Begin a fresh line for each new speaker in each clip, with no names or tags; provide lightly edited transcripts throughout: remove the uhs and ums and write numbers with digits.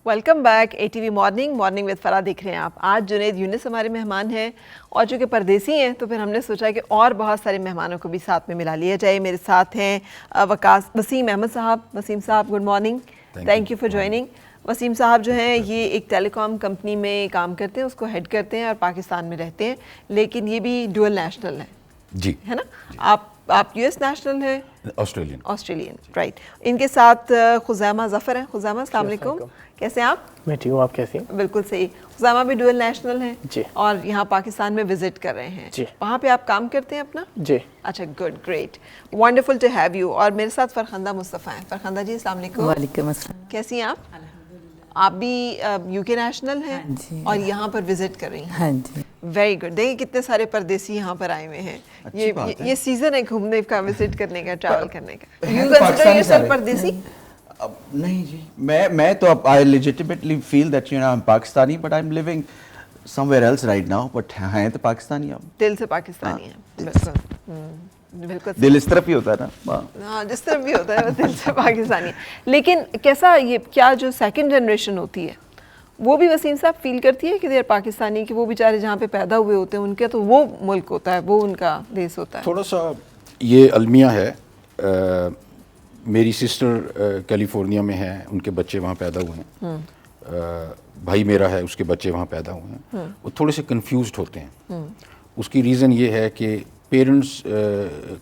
Welcome back ATV morning with Farah देख रहे हैं आप। आज जुनैद यूनिस हमारे मेहमान हैं और चूँकि परदेसी हैं तो फिर हमने सोचा कि और बहुत सारे मेहमानों को भी साथ में मिला लिया जाए। मेरे साथ हैं Wasim Ahmad sahab. Waseem sahab good morning, thank you for joining. Waseem sahab जो हैं ये एक टेलीकॉम कंपनी में काम करते हैं, उसको हेड करते हैं और पाकिस्तान में रहते हैं, लेकिन ये भी डुअल नेशनल हैं जी, है ना? आप US नेशनल हैं? Australian, right. इनके साथ खुज़ैमा ज़फ़र हैं। खुज़ैमा अस्सलाम वालेकुम, कैसे हैं आप? मैं ठीक हूँ, आप कैसी हैं? बिल्कुल सही। खुज़ैमा भी डुअल नेशनल हैं जी, और यहाँ पाकिस्तान में विजिट कर रहे हैं जी। वहाँ पे आप काम करते हैं अपना जी? अच्छा, good, great, wonderful to have you. और मेरे साथ फरखंदा मुस्तफ़ा हैं। फरखंदा जी अस्सलाम वालेकुम। वालेकुम अस्सलाम, कैसी हैं आप? आप भी UK नेशनल हैं और यहाँ पर विजिट कर रही हैं? हाँ जी, वेरी गुड। देखिए कितने सारे परदेसी यहाँ पर आए हुए हैं। ये सीजन है घूमने का, विजिट करने का, ट्रैवल करने का। यू कंसीडर योरसेल्फ परदेसी?
नहीं जी, मैं तो I legitimately feel that you know I am Pakistani but I am living somewhere else right now, but हैं तो पाकिस्तानी हम, दिल से पाकिस्तानी हैं। बिल्कुल, दिल इस तरफ ही होता है ना,
हाँ जिस तरफ भी होता है दिल से पाकिस्तानी। लेकिन कैसा ये क्या जो सेकंड जनरेशन होती है वो भी वसीम साहब फील करती है कि देर पाकिस्तानी, कि वो बेचारे जहाँ पे पैदा हुए होते हैं उनके तो वो मुल्क होता है, वो उनका देश होता है?
थोड़ा सा ये अलमिया है। मेरी सिस्टर कैलिफोर्निया में है, उनके बच्चे वहाँ पैदा हुए हैं। भाई मेरा है, उसके बच्चे वहाँ पैदा हुए हैं। वो थोड़े से कंफ्यूज्ड होते हैं। उसकी रीज़न ये है कि पेरेंट्स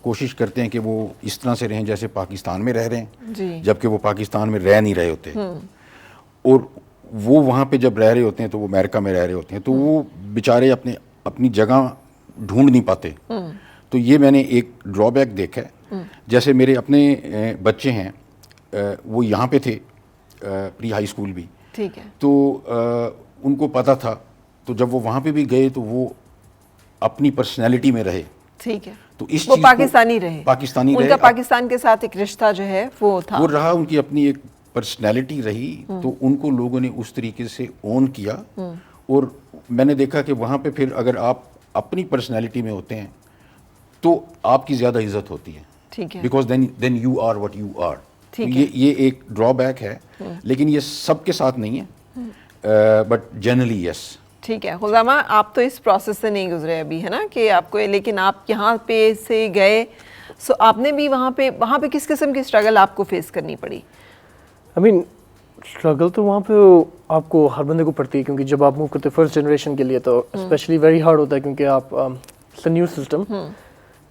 कोशिश करते हैं कि वो इस तरह से रहें जैसे पाकिस्तान में रह रहे हैं, जबकि वो पाकिस्तान में रह नहीं रहे होते। और वो वहाँ पे जब रह रहे होते हैं तो वो अमेरिका में रह रहे होते हैं, तो वो बेचारे अपनी जगह ढूंढ नहीं पाते। तो ये मैंने एक ड्रॉबैक देखा है। जैसे मेरे अपने बच्चे हैं, वो यहाँ पे थे प्री हाई स्कूल भी, ठीक है, तो उनको पता था, तो जब वो वहाँ पे भी गए तो वो अपनी पर्सनैलिटी में रहे, ठीक है, तो इस वो पाकिस्तानी रहे, उनका पाकिस्तान के साथ एक रिश्ता जो है वो था, वो रहा, उनकी अपनी एक पर्सनैलिटी रही। तो उनको लोगों ने उस तरीके से ओन किया। और मैंने देखा कि वहाँ पे फिर अगर आप अपनी पर्सनैलिटी में होते हैं तो आपकी ज़्यादा इज्जत होती है, ठीक है, because then you are what you are. तो ये एक ड्रॉबैक है, लेकिन ये सबके साथ नहीं है, बट जनरली यस। ठीक है खुज़ैमा, आप तो इस प्रोसेस से नहीं गुजरे अभी, है ना, कि आपको, लेकिन आप यहाँ पे से गए, सो आपने भी वहाँ पे किस किस्म की स्ट्रगल आपको फेस करनी पड़ी?
आई मीन स्ट्रगल तो वहाँ पे आपको हर बंदे को पड़ती है, क्योंकि जब आप मूव करते फर्स्ट जनरेशन के लिए तो स्पेशली वेरी हार्ड होता है, क्योंकि आप इट्स अ न्यू सिस्टम।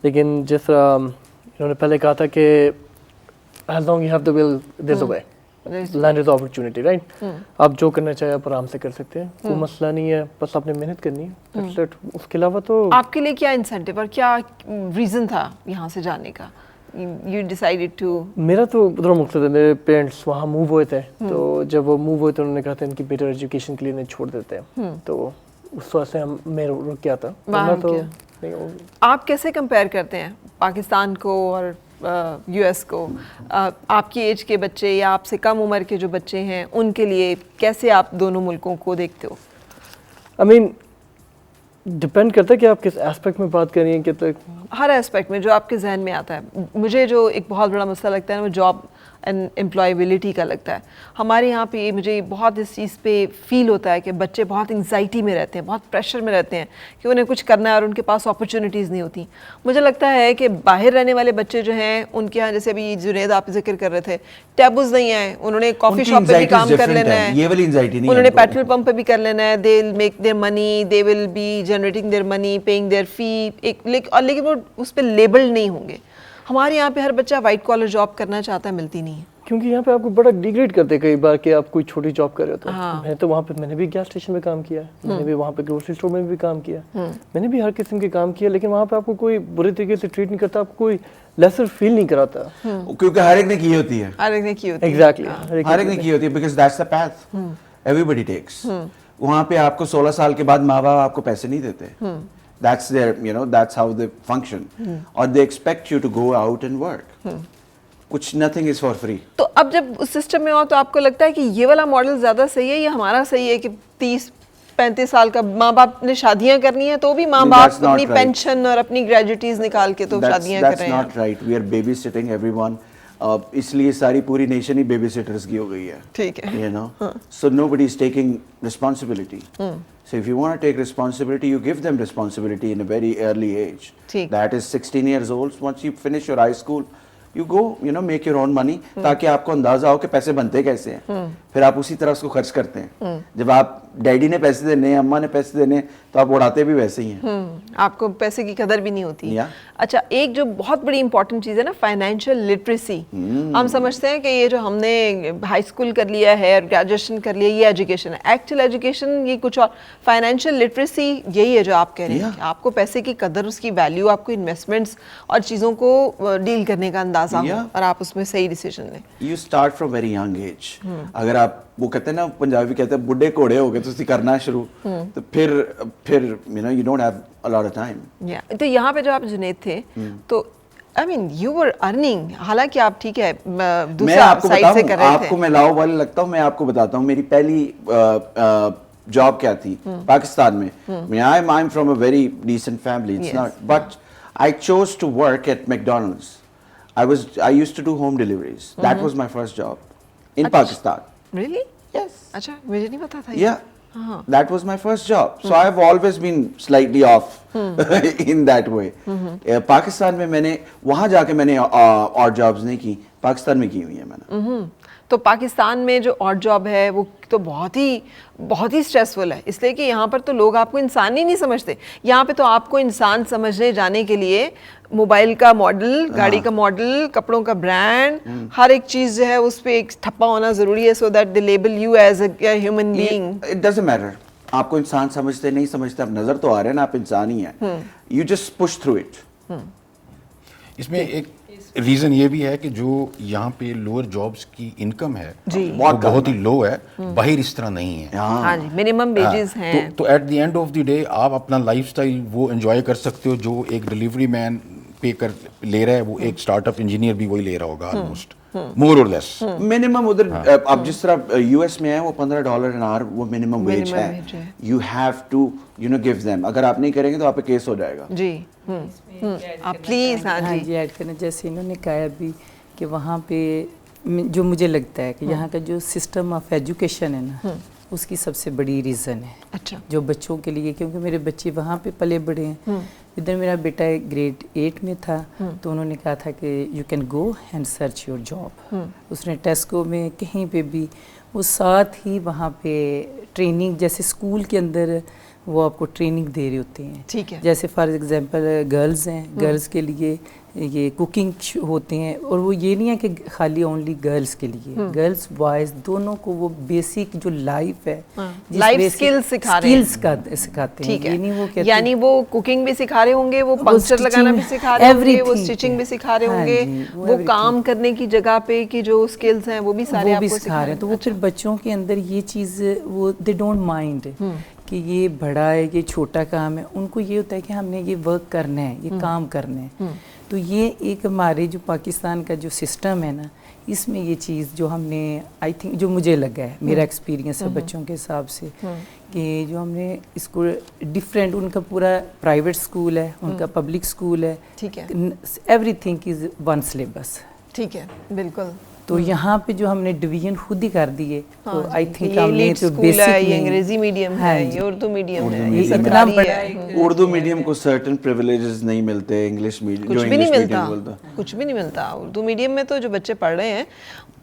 लेकिन जिस तरह इन्होंने पहले कहा था कि as long you have the will there is a way, land is opportunity, right? आप जो करना चाहे आप आराम से कर सकते हैं, कोई मसला नहीं है, बस आपने मेहनत करनी है। उसके अलावा तो
आपके लिए क्या इंसेंटिव और क्या रीज़न था यहाँ से जाने का? You decided to...
मेरा तो बड़ा मकसद है, मेरे पेरेंट्स वहाँ मूव हुए थे, तो जब वो मूव हुए तो उन्होंने कहा था इनकी बेटर एजुकेशन के लिए इन्हें छोड़ देते हैं, तो उस वजह से मैं रुक गया था। तो
आप कैसे कंपेयर करते हैं पाकिस्तान को और US को? आपकी एज के बच्चे या आपसे कम उम्र के जो बच्चे हैं उनके लिए कैसे आप दोनों मुल्कों को देखते हो?
आई मीन डिपेंड करता है कि आप किस एस्पेक्ट में बात कर रही हैं, कि तो
हर एस्पेक्ट में जो आपके जहन में आता है। मुझे जो एक बहुत बड़ा मसला लगता है वो जॉब एंड एम्प्लॉयबिलिटी का लगता है। हमारे यहाँ पे मुझे बहुत इस चीज़ पे फील होता है कि बच्चे बहुत एंग्जाइटी में रहते हैं, बहुत प्रेशर में रहते हैं कि उन्हें कुछ करना है और उनके पास अपॉर्चुनिटीज़ नहीं होती। मुझे लगता है कि बाहर रहने वाले बच्चे जो हैं उनके यहाँ, जैसे अभी जुनैद आप जिक्र कर रहे थे, टैबूज नहीं है, उन्होंने कॉफ़ी शॉप पे भी काम कर लेना है,
ये वाली एंग्जाइटी नहीं,
उन्होंने पेट्रोल पंप पे भी कर लेना है, they will make their money, they will be generating their money, paying their fee, लेकिन वो उस पर लेबल्ड नहीं होंगे। हमारे यहाँ पे हर बच्चा वाइट कॉलर जॉब करना चाहता है, मिलती नहीं है,
क्योंकि यहाँ पे आपको बड़ा डिग्रेड करते हैं कई बार कि आप कोई छोटी जॉब कर रहे हो। तो मैं तो वहाँ पे मैंने भी गैस स्टेशन में काम किया है, मैंने भी वहाँ पे ग्रोसरी स्टोर में भी काम किया, मैंने भी हर किस्म के काम किया, लेकिन वहाँ पे आपको कोई बुरे तरीके से ट्रीट नहीं करता, आपको कोई लेसर फील नहीं कराता,
क्योंकि हर एक ने की होती है,
एग्जैक्टली
हर एक ने की होती है, because that's the path everybody takes. वहाँ पे आपको 16 साल के बाद माँ बाप आपको पैसे नहीं देते, that's their, you know, that's how they function, or they expect you to go out and work, कुछ nothing is for free।
तो अब जब उस सिस्टम में हो तो आपको लगता है कि ये वाला मॉडल ज़्यादा सही है या हमारा सही है कि 30 35 साल का माँ बाप ने शादियां करनी है तो भी माँ
नहीं,
बाप
that's not
अपनी
right.
पेंशन और अपनी ग्रेजुइटीज निकाल के तो शादियां कर
That's
रहे हैं.
not right. We are babysitting everyone. इसलिए सारी पूरी नेशन ही बेबीसिटर्स की हो गई है.
ठीक है.
You know, so nobody is taking responsibility. So if you want to take responsibility, you give them responsibility in a very early age.
ठीक.
That is 16 years old. Once you finish your high school, you go, you know, make your own money. ताकि आपको अंदाजा हो कि पैसे बनते कैसे हैं. फिर आप उसी तरह उसको खर्च करते हैं. जब आप डैडी ने पैसे देने, अम्मा ने पैसे देने, तो आप उड़ाते भी वैसे ही हैं.
आपको पैसे की कदर भी नहीं होती.
Yeah.
अच्छा, एक जो बहुत बड़ी इंपॉर्टेंट चीज़ है ना, फाइनेंशियल लिटरेसी. हम समझते हैं कि ये जो हमने हाई स्कूल कर लिया है और ग्रेजुएशन कर लिया, ये एजुकेशन है. एक्चुअल एजुकेशन ये कुछ और. फाइनेंशियल लिटरेसी यही है जो आप कह रहे हैं कि आपको पैसे की कदर, उसकी वैल्यू, आपको इन्वेस्टमेंट्स और चीज़ों को डील करने का अंदाजा हो और आप उसमें सही डिसीजन लें.
You start from very young age. अगर आप वो कहते हैं ना, पंजाबी कहते हैं बुढ़े घोड़े हो गए तो करना शुरू, तो फिर you know, you don't have a lot of time.
तो यहाँ पे जो आप जुनेद थे तो I mean you were earning, हालांकि आप ठीक है
मैं
दूसरा
आपको
साइड से कर रहे थे.
आपको मैं लाओ वाले लगता हूँ. मैं आपको बताता हूँ मेरी पहली जॉब क्या थी पाकिस्तान में. I'm from a very decent family. It's
Yes.
not, but I chose to work at McDonald's. I used to do home deliveries. That was my first job in Pakistan.
Really?
Yes.
अच्छा, मुझे नहीं पता था ये.
Yeah. That was my first job. So I've always been slightly off in that way. Pakistan में मैंने वहाँ जाके मैंने और जॉब्स नहीं की, पाकिस्तान में की हुई है मैंने.
तो पाकिस्तान में जो ऑड जॉब है वो तो बहुत ही स्ट्रेसफुल है, इसलिए कि यहाँ पर तो लोग आपको इंसान ही नहीं समझते. यहाँ पे तो आपको इंसान समझने जाने के लिए मोबाइल का मॉडल, गाड़ी का मॉडल, कपड़ों का ब्रांड, हर एक चीज़ जो है उस पर एक ठप्पा होना ज़रूरी है, so that they label you as a human being.
It doesn't matter. आपको इंसान समझते नहीं समझते, आप नजर तो आ रहे हैं ना, आप इंसान ही हैं. You just push through it.
इसमें एक रीज़न ये भी है कि जो यहाँ पे लोअर जॉब्स की इनकम है वो बहुत ही लो है, बाहर इस तरह नहीं है.
हाँ जी, मिनिमम वेजेस हैं.
तो at the end of the day आप अपना लाइफस्टाइल वो एंजॉय कर सकते हो जो एक डिलीवरी मैन पे कर ले रहा है, वो एक स्टार्टअप इंजीनियर भी वही ले रहा होगा ऑलमोस्ट, मोर और लेस.
मिनिमम उधर आप जिस तरह यूएस में है वो $15 एन आवर वो मिनिमम वेज है. You have to you know give them. अगर आप नहीं करेंगे तो आप पे केस हो जाएगा.
जी. आप प्लीज. हाँ
जी, ऐड करना. जैसे इन्होंने कहा अभी कि वहाँ पे जो मुझे लगता है कि यहाँ का जो सिस्टम ऑफ एजुकेशन है ना, उसकी सबसे बड़ी रीज़न है.
अच्छा.
जो बच्चों के लिए, क्योंकि मेरे बच्चे वहाँ पे पले बड़े हैं. इधर मेरा बेटा ग्रेड 8 में था, तो उन्होंने कहा था कि you can go and search your job. उसने टेस्को में कहीं पे भी वो साथ ही वहाँ पे ट्रेनिंग, जैसे स्कूल के अंदर वो आपको ट्रेनिंग दे रहे होते हैं.
ठीक है.
जैसे फॉर एग्जांपल गर्ल्स हैं, गर्ल्स के लिए ये कुकिंग होते हैं, और वो ये नहीं है कि खाली ओनली गर्ल्स के लिए, गर्ल्स बॉयज़ दोनों को वो बेसिक जो लाइफ है,
लाइफ स्किल्स सिखा रहे हैं.
सिखाते हैं.
ठीक है.
ये नहीं वो कहते
यानी वो कुकिंग भी सिखा रहे होंगे, वो पंक्चर लगाना भी सिखा रहे होंगे, वो स्टिचिंग भी सिखा रहे होंगे, वो काम करने की जगह पे की जो स्किल्स हैं वो भी सारे आपको सिखा रहे हैं.
तो वो फिर बच्चों के अंदर ये चीज़ वो दे डोंट माइंड कि ये बड़ा है, ये छोटा काम है. उनको ये होता है कि हमने ये वर्क करना है, ये काम करना है. तो ये एक हमारे जो पाकिस्तान का जो सिस्टम है ना, इसमें ये चीज़ जो हमने आई थिंक जो मुझे लगा है, मेरा एक्सपीरियंस है बच्चों के हिसाब से, कि जो हमने इसको डिफरेंट, उनका पूरा प्राइवेट स्कूल है, उनका पब्लिक स्कूल है.
ठीक है.
Everything is one syllabus.
ठीक है, बिल्कुल.
तो यहाँ पे जो हमने डिवीजन खुद ही कर दिए, तो आई थिंक
ये
हमने
elite
तो
स्कूल
बेसिक
है, ये अंग्रेजी मीडियम है, ये उर्दू मीडियम है, ये सरकारी है.
उर्दू मीडियम को सर्टेन प्रिविलेजेस नहीं मिलते. इंग्लिश मीडियम
कुछ भी नहीं मिलता, कुछ भी नहीं मिलता. उर्दू मीडियम में तो जो बच्चे पढ़ रहे हैं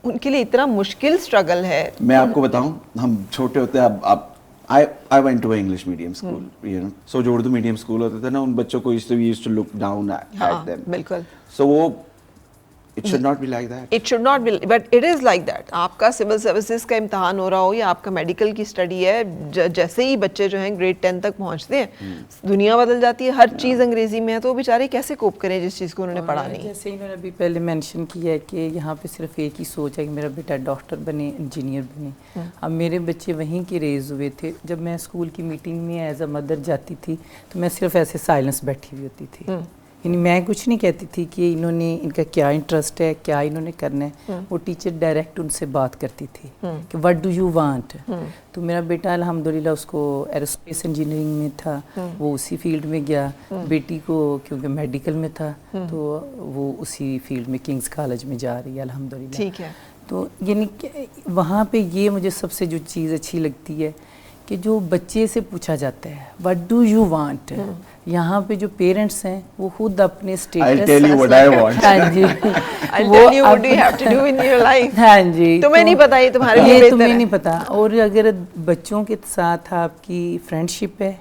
उनके लिए इतना मुश्किल स्ट्रगल है.
मैं आपको बताऊं, हम छोटे होते हैं, अब I went to an English medium school, you know. So जो उर्दू मीडियम स्कूल होते थे ना, उन बच्चों को used to look down at them.
बिल्कुल.
So वो It should not be like that.
It should not be, but it is like that. आपका सिविल सर्विसेज का इम्तहान हो रहा हो या आपका मेडिकल की स्टडी है, जैसे ही बच्चे जो हैं ग्रेड 10 तक पहुंचते हैं, दुनिया बदल जाती है. हर चीज़ अंग्रेजी में है, तो बेचारे कैसे कोप करें जिस चीज़ को उन्होंने पढ़ा नहीं.
जैसे इन्होंने अभी पहले मेंशन किया है कि यहाँ पे सिर्फ एक ही सोच है कि मेरा बेटा डॉक्टर बने, इंजीनियर बने. अब मेरे बच्चे वहीं के रेज हुए थे. जब मैं स्कूल की मीटिंग में एज अ मदर जाती थी तो मैं सिर्फ ऐसे साइलेंस बैठी हुई होती थी یعنی میں کچھ نہیں کہتی تھی کہ انہوں نے ان کا کیا انٹرسٹ ہے, کیا انہوں نے کرنا ہے. وہ ٹیچر ڈائریکٹ ان سے بات کرتی تھی کہ وٹ ڈو یو وانٹ. تو میرا بیٹا الحمدللہ اس کو ایروسپیس انجینئرنگ میں تھا, وہ اسی فیلڈ میں گیا. بیٹی کو کیونکہ میڈیکل میں تھا تو وہ اسی فیلڈ میں کنگز کالج میں جا رہی ہے الحمدللہ.
ٹھیک ہے.
تو یعنی وہاں پہ یہ مجھے سب سے جو چیز اچھی لگتی ہے کہ جو بچے سے پوچھا جاتا ہے وٹ ڈو یو وانٹ. یہاں پہ جو پیرنٹس ہیں وہ خود اپنے
I'll tell you what I want.
ہاں جی
I'll tell you what you have to do in your life.
ہاں جی,
تمہیں نہیں پتا, یہ تمہارے لیے
یہ
بہتر
تمہیں
ہے.
نہیں پتا. اور اگر بچوں کے ساتھ آپ کی فرینڈ شپ ہے,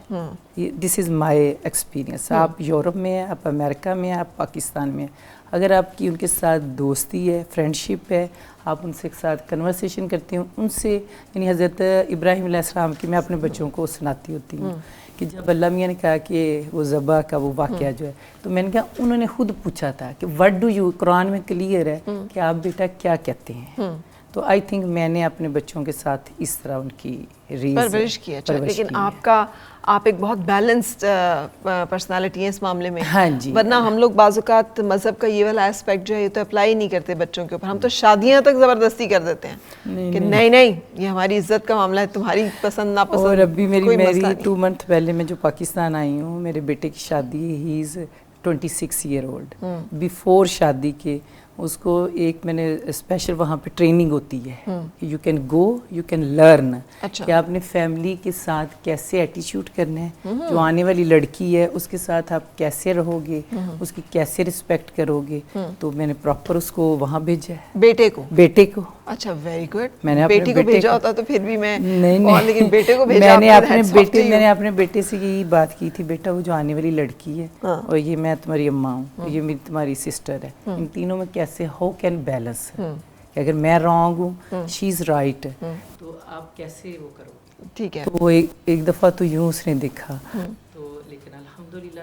دس از مائی ایکسپیرینس, آپ یورپ میں ہیں, آپ امریکہ میں ہیں, آپ پاکستان میں ہیں, اگر آپ کی ان کے ساتھ دوستی ہے, فرینڈ شپ ہے, آپ ان سے ساتھ کنورسیشن کرتے ہیں ان سے, یعنی حضرت ابراہیم علیہ السلام کی میں اپنے بچوں کو سناتی ہوتی ہوں کہ جب اللہ میاں نے کہا کہ وہ ذبح کا وہ واقعہ جو ہے, تو میں نے کہا انہوں نے خود پوچھا تھا کہ وٹ ڈو یو, قرآن میں کلیئر ہے کہ آپ بیٹا کیا کہتے ہیں. تو آئی تھنک میں نے اپنے بچوں کے ساتھ اس طرح ان کی
پرورش کی. اچھا, لیکن آپ ایک بہت بیلنسڈ پرسنالٹی ہیں اس معاملے میں.
ہاں جی,
ورنہ ہم لوگ بعض اوقات مذہب کا یہ والا ایسپیکٹ جو ہے یہ تو اپلائی نہیں کرتے بچوں کے اوپر. ہم تو شادیاں تک زبردستی کر دیتے ہیں کہ نہیں یہ ہماری عزت کا معاملہ ہے, تمہاری پسند ناپسند.
اور ابھی میری 2 منتھ پہلے میں جو پاکستان آئی ہوں, میرے بیٹے کی شادی, ہی از 26 ایئر اولڈ. بیفور شادی کے اس کو ایک میں نے اسپیشل وہاں پہ ٹریننگ ہوتی ہے, you can go, you can learn, کہ آپ نے فیملی کے ساتھ کیسے ایٹیچیوڈ کرنا ہے, جو آنے والی لڑکی ہے اس کے ساتھ آپ کیسے رہو گے, اس کی کیسے رسپیکٹ کرو گے. تو میں نے پراپر اس کو وہاں بھیجا ہے, بیٹے کو.
اچھا, ویری گڈ.
میں نے
بیٹی کو بھیجا ہوتا تو پھر بھی میں
نہیں,
لیکن بیٹے کو بھیجا.
میں نے اپنے بیٹے سے یہی بات کی تھی, بیٹا وہ جو آنے والی لڑکی ہے اور یہ میں تمہاری اماں ہوں, یہ میری تمہاری سسٹر ہے, ان تینوں میں کیسے ہاؤ کین بیلنس, اگر میں رانگ ہوں شی از رائٹ, تو آپ کیسے وہ کرو.
ٹھیک ہے.
تو وہ ایک دفعہ تو یوں اس نے دیکھا, تو لیکن الحمدللہ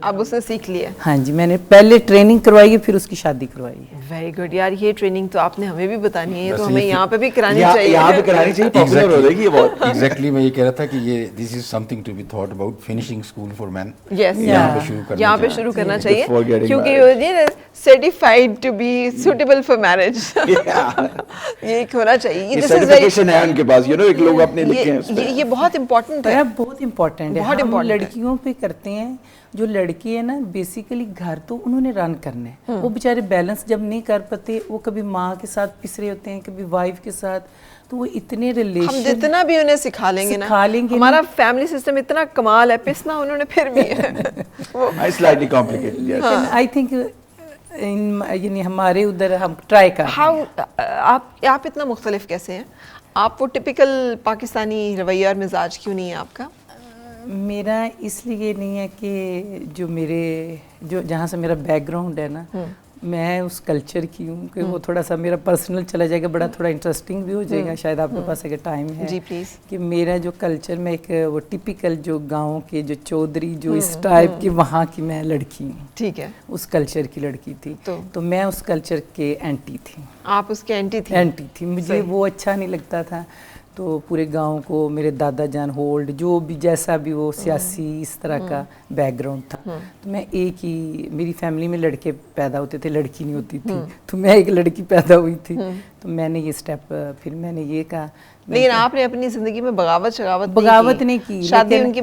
اب اس نے سیکھ لیا.
ہاں جی, میں نے پہلے ٹریننگ کروائی ہے پھر اس کی شادی کروائی ہے.
ویری گڈ یار, یہ ٹریننگ تو آپ نے ہمیں بھی بتانی ہے, تو ہمیں یہاں پہ بھی کرانی چاہیے.
یہاں پہ کرانی چاہیے, پاپولر ہو جائے گی یہ بہت.
ایگزیکٹلی میں یہ کہہ رہا تھا کہ یہ this is something to be thought about finishing school for men.
Yes, یہاں پہ شروع کرنا چاہیے, کیونکہ certified to be suitable for marriage, یہ ایک ہونا چاہیے.
یہ سرٹیفکیشن ہے ان کے پاس, یو نو, ایک لوگ اپنے لکھے ہیں.
یہ بہت امپورٹنٹ ہے,
بہت امپورٹنٹ ہے. ہم لڑکیوں پہ کرتے ہیں, جو لڑکی ہے نا بیسیکلی گھر تو انہوں نے رن کرنا ہے, وہ بیچارے بیلنس جب نہیں کر پاتے, وہ کبھی ماں کے ساتھ پس رہے ہوتے ہیں, کبھی وائف کے ساتھ, تو وہ اتنے ریلیشن
ہم جتنا بھی انہیں سکھا لیں گے نا, ہمارا فیملی سسٹم اتنا کمال ہے, پسنا انہوں نے پھر بھی ہے
سلائٹلی کمپلیکیٹڈ.
آئی تھنک یعنی ہمارے ادھر ہم ٹرائی کر.
آپ اتنا مختلف کیسے ہیں؟ آپ وہ ٹپیکل پاکستانی رویہ اور مزاج کیوں نہیں ہے آپ کا؟
میرا اس لیے نہیں ہے کہ جو جہاں سے میرا بیک گراؤنڈ ہے نا, میں اس کلچر کی ہوں کہ وہ تھوڑا سا میرا پرسنل چلا جائے گا, بڑا تھوڑا انٹرسٹنگ بھی ہو جائے گا شاید آپ کے پاس اگر ٹائم ہے.
جی پلیز. کہ
میرا جو کلچر میں ایک وہ ٹپیکل جو گاؤں کے جو چودھری جو اس ٹائپ کی وہاں کی میں لڑکی ہوں.
ٹھیک ہے.
اس کلچر کی لڑکی تھی, تو میں اس کلچر کے اینٹی تھی.
آپ اس کے اینٹی تھی؟
مجھے وہ اچھا نہیں لگتا تھا. تو پورے گاؤں کو میرے دادا جان ہولڈ جو بھی جیسا بھی وہ سیاسی اس طرح کا بیک گراؤنڈ تھا, تو میں ایک ہی, میری فیملی میں لڑکے پیدا ہوتے تھے, لڑکی نہیں ہوتی تھی, تو میں ایک لڑکی پیدا ہوئی تھی. تو میں نے یہ سٹیپ, پھر میں نے یہ کہا.
لیکن آپ نے اپنی زندگی میں بغاوت
نہیں کی,
شادی ان کی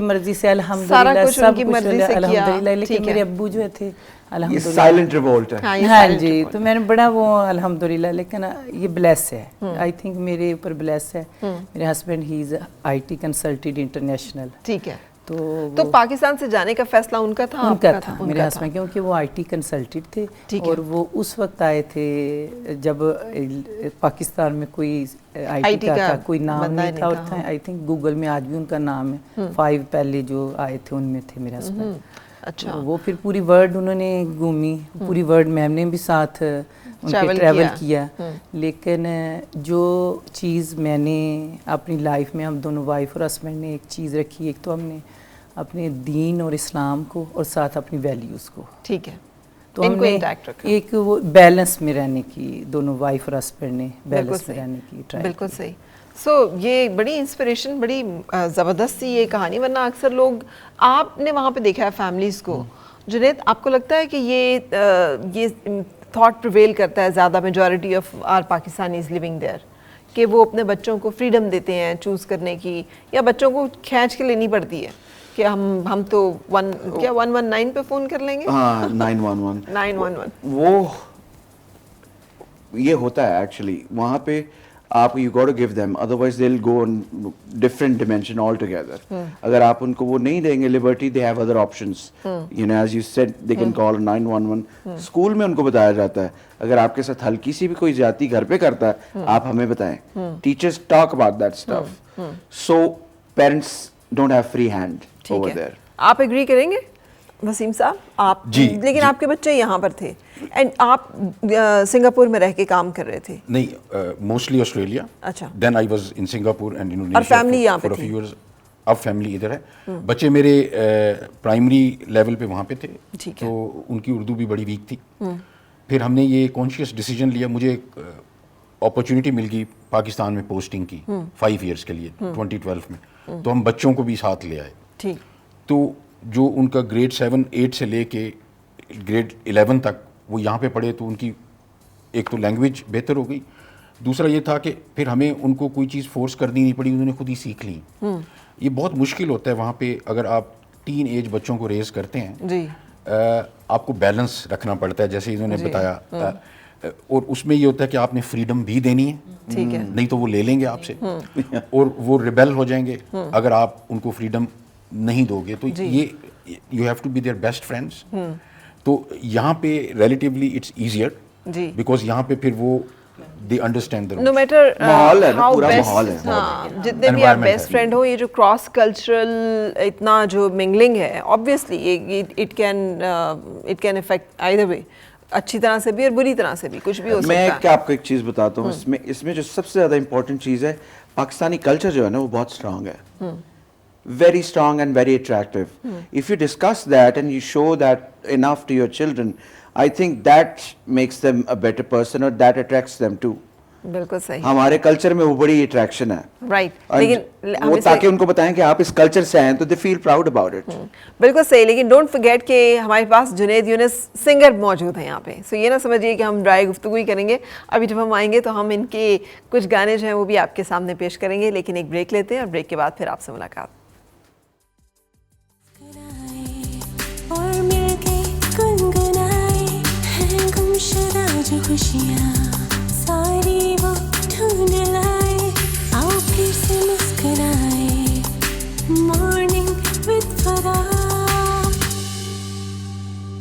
مرضی سے
الحمدللہ, سب کچھ الحمدللہ. لیکن میرے ابو جو تھے
سائلنٹ ریوولٹ ہے.
ہاں جی, تو میں نے بڑا وہ الحمدللہ, لیکن یہ بلیس ہے, آئی تھنک میرے اوپر بلیس ہے. میرے husband he is I T consultant international.
ٹھیک ہے. تو پاکستان سے جانے کا فیصلہ ان کا تھا
میرے ہسبینڈ, کیونکہ وہ آئی ٹی کنسلٹنٹ تھے, اور وہ اس وقت آئے تھے جب پاکستان میں کوئی آئی ٹی کا کوئی نام نہیں تھا, اور آئی تھنک گوگل میں آج بھی ان کا نام ہے, 5 پہلے جو آئے تھے ان میں تھے میرے ہسبینڈ.
اچھا.
وہ پھر پوری ورلڈ انہوں نے گھومی, پوری ورلڈ میم نے بھی ساتھ ان کے ٹریول کیا. لیکن جو چیز میں نے اپنی لائف میں, ہم دونوں وائف اور ہسبینڈ نے ایک چیز رکھی, ایک تو ہم نے اپنے دین اور اسلام کو, اور ساتھ اپنی ویلیوز کو.
ٹھیک ہے.
تو ہم نے ایک وہ بیلنس میں رہنے کی, دونوں وائف اور ہسبینڈ نے بیلنس میں رہنے کی ٹرائی.
بالکل صحیح. یہ بڑی انسپریشن, بڑی زبردست سی یہ کہانی. ورنہ اکثر لوگ, آپ نے وہاں پہ دیکھا ہے فیملیز کو جنید آپ کو لگتا ہے کہ یہ تھاٹ پریویل کرتا ہے زیادہ majority of our Pakistanis living there کہ وہ اپنے بچوں کو فریڈم دیتے ہیں چوز کرنے کی, یا بچوں کو کھینچ کے لینی پڑتی ہے کہ ہم تو 119 پہ فون کر لیں گے؟
ہاں 911 وہ یہ ہوتا ہے ایکچولی وہاں پہ آپ you got to give them, otherwise they will go in different dimension all together. اگر آپ ان کو وہ نہیں دیں گے liberty, they have other options, you know as you said they can call 911. School میں ان کو بتایا جاتا ہے اگر آپ کے ساتھ ہلکی سی بھی کوئی زیادتی گھر پہ کرتا ہے آپ ہمیں بتائیں. Teachers talk about that stuff, so parents don't have free hand over there.
آپ ایگری کریں گے وسیم صاحب؟ آپ لیکن آپ کے بچے یہاں پر تھے اینڈ آپ سنگاپور میں رہ کے کام کر رہے تھے؟
نہیں, موسٹلی آسٹریلیا.
اچھا.
Then I was in Singapore and Indonesia.
اور فیملی یہاں پہ تھی؟
اب فیملی ادھر ہے. بچے میرے پرائمری لیول پہ وہاں پہ تھے, تو ان کی اردو بھی بڑی ویک تھی. پھر ہم نے یہ کانشیس ڈیسیجن لیا, مجھے ایک اپرچونیٹی مل گئی پاکستان میں پوسٹنگ کی 5 ایئرس کے لیے 2012 میں, تو ہم بچوں کو بھی ساتھ لے آئے. تو جو ان کا گریڈ 7-8 سے لے کے گریڈ 11 تک وہ یہاں پہ پڑھے, تو ان کی ایک تو لینگویج بہتر ہو گئی, دوسرا یہ تھا کہ پھر ہمیں ان کو کوئی چیز فورس کرنی نہیں پڑی, انہوں نے خود ہی سیکھ لی. یہ بہت مشکل ہوتا ہے وہاں پہ اگر آپ ٹین ایج بچوں کو ریز کرتے ہیں, آپ کو بیلنس رکھنا پڑتا ہے جیسے انہوں نے بتایا, اور اس میں یہ ہوتا ہے کہ آپ نے فریڈم بھی دینی ہے, نہیں تو وہ لے لیں گے آپ سے اور وہ ریبیل ہو جائیں گے اگر آپ ان کو فریڈم نہیں دو گے. تو یہ you have to be their best friends. تو یہاں پہ ریلیٹیولی اٹس ایزیئر بیکاز یہاں پہ پھر وہ they understand the
no matter
ماحول ہے نا,
how
پورا
best,
ماحول ہے,
جتنے بھی آپ بیسٹ فرینڈ ہو, یہ جو کراس کلچرل اتنا جو منگلنگ ہے obviously it can affect either way, اچھی طرح سے بھی اور بری طرح سے بھی, کچھ بھی ہو سکتا ہے.
میں آپ کو ایک چیز بتاتا ہوں, اس میں جو سب سے زیادہ امپورٹنٹ چیز ہے, پاکستانی کلچر جو ہے نا وہ بہت اسٹرانگ ہے, very strong and very attractive. If you discuss that and you show that enough to your children, I think that makes them a better person or that attracts them too.
بالکل صحیح.
ہمارے culture میں وہ بڑی attraction ہے,
right, لیکن
وہ تاکہ ان کو بتائیں کہ آپ اس کلچر سے ہیں تو they feel proud about it.
بالکل صحیح. لیکن ڈونٹ فرگیٹ کہ ہمارے پاس جنید یونس سنگر موجود ہیں یہاں پہ, سو یہ نہ سمجھیے کہ ہم ڈرائی گفتگو ہی کریں گے. ابھی جب ہم آئیں گے تو ہم ان کے کچھ گانے جو ہیں وہ بھی آپ کے سامنے پیش کریں گے, لیکن ایک بریک لیتے ہیں اور بریک کے بعد پھر آپ سے ملاقات.
اور مل کے گنگنائے ہیں گمشدہ جو خوشیاں ساری وہ ڈھونڈ لائے, آؤ پھر سے مسکرائے مارننگ وتھ فرا.